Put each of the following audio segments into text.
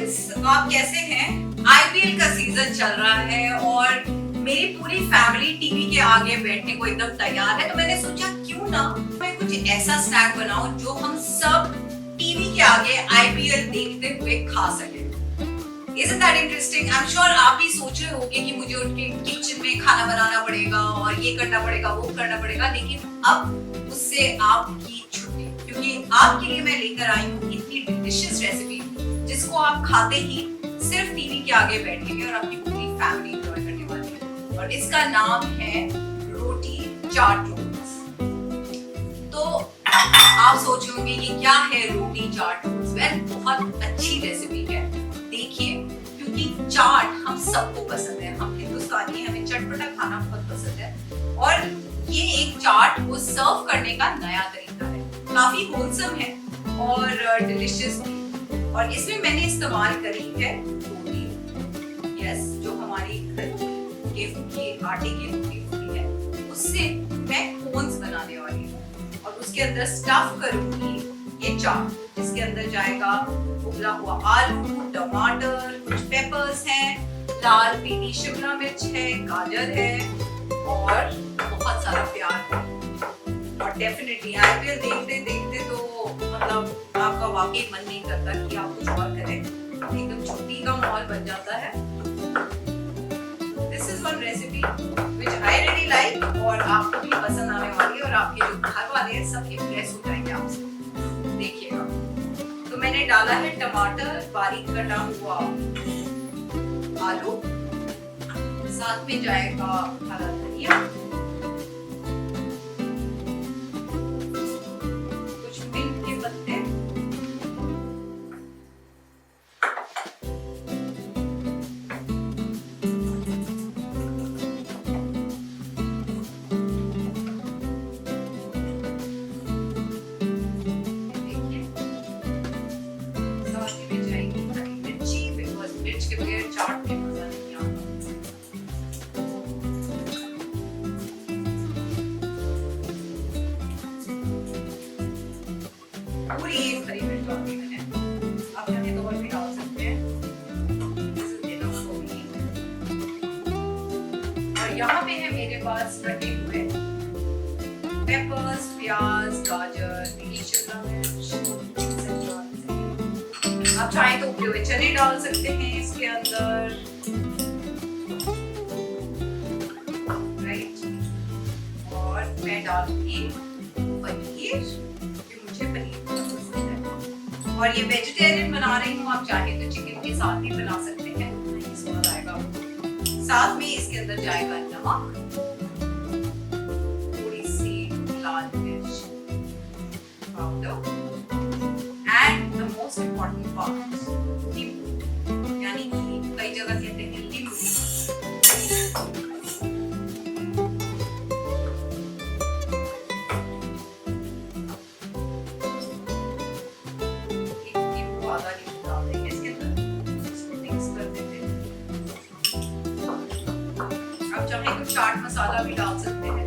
Friends, आप कैसे हैं? आईपीएल का सीजन चल रहा है और मेरी पूरी फैमिली टीवी के आगे बैठने को एकदम तैयार है, तो मैंने सोचा क्यों ना मैं कुछ ऐसा स्नैक बनाऊं जो हम सब टीवी के आगे आईपीएल देखते हुए खा सके। Isn't that interesting? I'm sure आप भी सोच रहे होंगे कि मुझे उठ के किचन में खाना बनाना पड़ेगा और ये करना पड़ेगा, वो करना पड़ेगा, लेकिन अब उससे आपकी छुट्टी, क्योंकि आपके लिए मैं लेकर आई हूँ इतनी डिलीशियस रेसिपी जिसको आप खाते ही सिर्फ टीवी के आगे बैठेंगे और आपकी पूरी फैमिली एंजॉय करने वाली है। और इसका नाम है रोटी चाट रोल्स। तो आप सोच रहे होंगे ये क्या है रोटी चाट रोल्स? वेल, बहुत अच्छी रेसिपी है, देखिए, क्योंकि चाट हम सबको पसंद है, हम हिंदुस्तानी, हमें चटपटा खाना बहुत पसंद है और ये एक चाट को सर्व करने का नया तरीका है। काफी होलसम है और डिलीशियस भी। और इसमें मैंने इस्तेमाल करी है रोटी, यस, जो हमारी गेहूं के आटे की रोटी होती है, उससे मैं कोन्स बनाने वाली हूँ और उसके अंदर स्टफ करूंगी ये चाट, जिसके अंदर जाएगा उबला हुआ आलू, टमाटर, कुछ पेपर्स हैं, लाल पीली शिमला मिर्च है, गाजर है और बहुत सारा प्याज है। और डेफिनेटली आईपीएल देखते देखते तो मतलब आपका वाकई मन नहीं करता कि आप कुछ और करें, एकदम छुट्टी का माहौल बन जाता है। This is one recipe which I really like और आपको भी पसंद आने वाली है और आपके जो घर वाले हैं सब इम्प्रेस हो जाएंगे आपसे, देखिएगा। तो मैंने डाला है टमाटर, बारीक कटा हुआ आलू, साथ में जाएगा हरा धनिया, कुछ मिंट के पत्ते, के बगैर चाट में मजा नहीं आता। पूरी एक हरी मिर्च डाली मैंने, आप चाहे तो और भी डाल सकते हैं। और यहाँ पे है मेरे पास कटे हुए पेपर्स, प्याज, गाजर, पीली शिमला मिर्च। आप चाहें तो उबले हुए चने डाल सकते हैं इसके अंदर, राइट। और मैं डालूंगी पनीर, क्योंकि मुझे पनीर बहुत पसंद है और ये वेजिटेरियन बना रही हूँ, आप चाहें तो चिकन के साथ भी बना सकते हैं, नहीं स्वाद आएगा। साथ में इसके अंदर जाएगा नमक, थोड़ी सी लाल मिर्च powder and the most important part, नींबू, यानी कि कई जगह कहते हैं नींबू। एक नींबू, आधा नींबू डाल देंगे इसके अंदर, इसको मिक्स कर देते हैं। आप चाहें तो चाट मसाला भी डाल सकते हैं,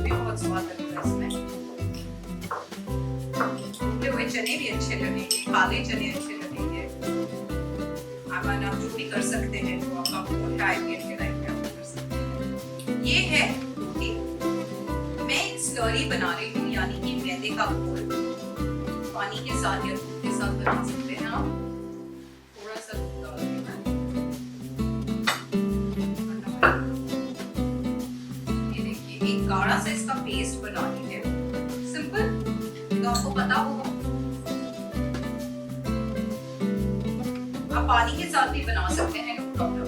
भी बहुत स्वाद लगेगा इसमें। चने भी अच्छे लगेंगे, काले चने अच्छे लगेंगे, आप जो भी कर सकते हैं, तो आपका फूड आईपीएल के लाइफ में आप कर सकते हैं। ये है रोटी, मैं एक स्लरी बना रही हूँ, यानी कि मैदे का घोल, पानी के साथ या दूध के साथ बना सकते हैं आप। थोड़ा सा दूध डाल देना, ये देखिए एक गाढ़ा सा इसका पेस्ट बना लीजिए, सिंपल, तो आपको पता होगा। आप पानी के साथ भी बना सकते हैं, नो प्रॉब्लम।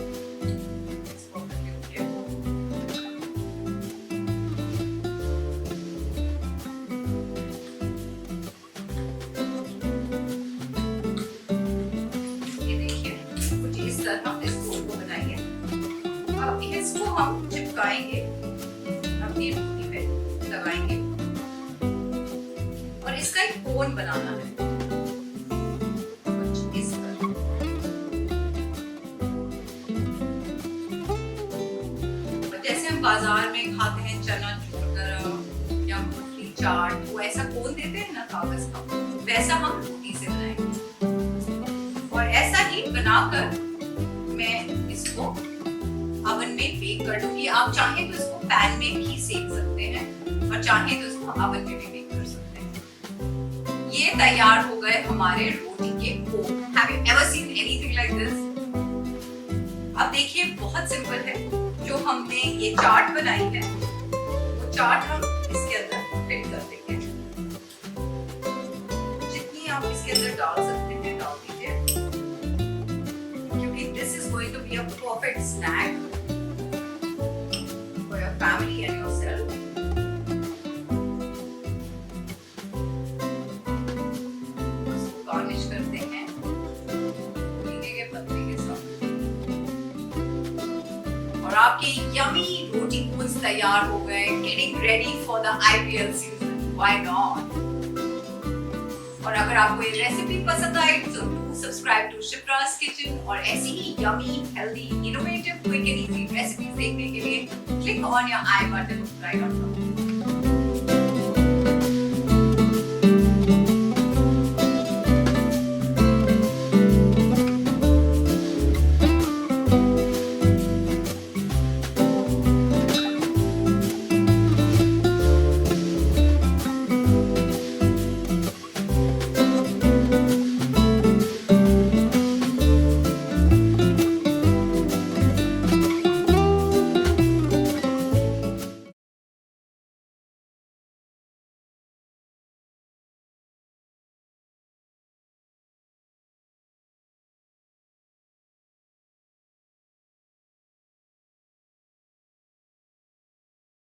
ये देखिए कुछ इस तरह इस गोल को बनाइए। अब इसको हम चिपकाएंगे, अपनी रोटी पे लगाएंगे और इसका एक कोन बनाना है। बाजार में खाते हैं चना चूर या मूंगफली चाट, वो ऐसा कोन देते हैं ना कागज का, वैसा हम रोटी से बनाएंगे और ऐसा ही बना बनाकर मैं इसको ओवन में बेक कर दूंगी। आप चाहें तो इसको पैन में भी सेक सकते हैं और चाहें तो इसको ओवन में भी बेक कर सकते हैं। ये तैयार हो गए हमारे रोटी के कोन। Have you ever seen anything like this? अब देखिए बहुत सिंपल है। जो हमने ये चाट बनाई है वो चाट हम इसके अंदर फिल कर देंगे। जितनी आप इसके अंदर डाल सकते हैं डाल दीजिए, क्योंकि this is going to be a perfect snack for your family and yourself. इसको गार्निश करते हैं पुदीने के पत्ते के साथ और आपके यमी रोटी कोन्स तैयार हो गए। Getting ready for the IPL season, why not. और अगर आपको ये रेसिपी पसंद आई तो do subscribe to Shipra's kitchen और ऐसी ही yummy, healthy, innovative, quick and easy recipes देखने के लिए click on your I button right on top.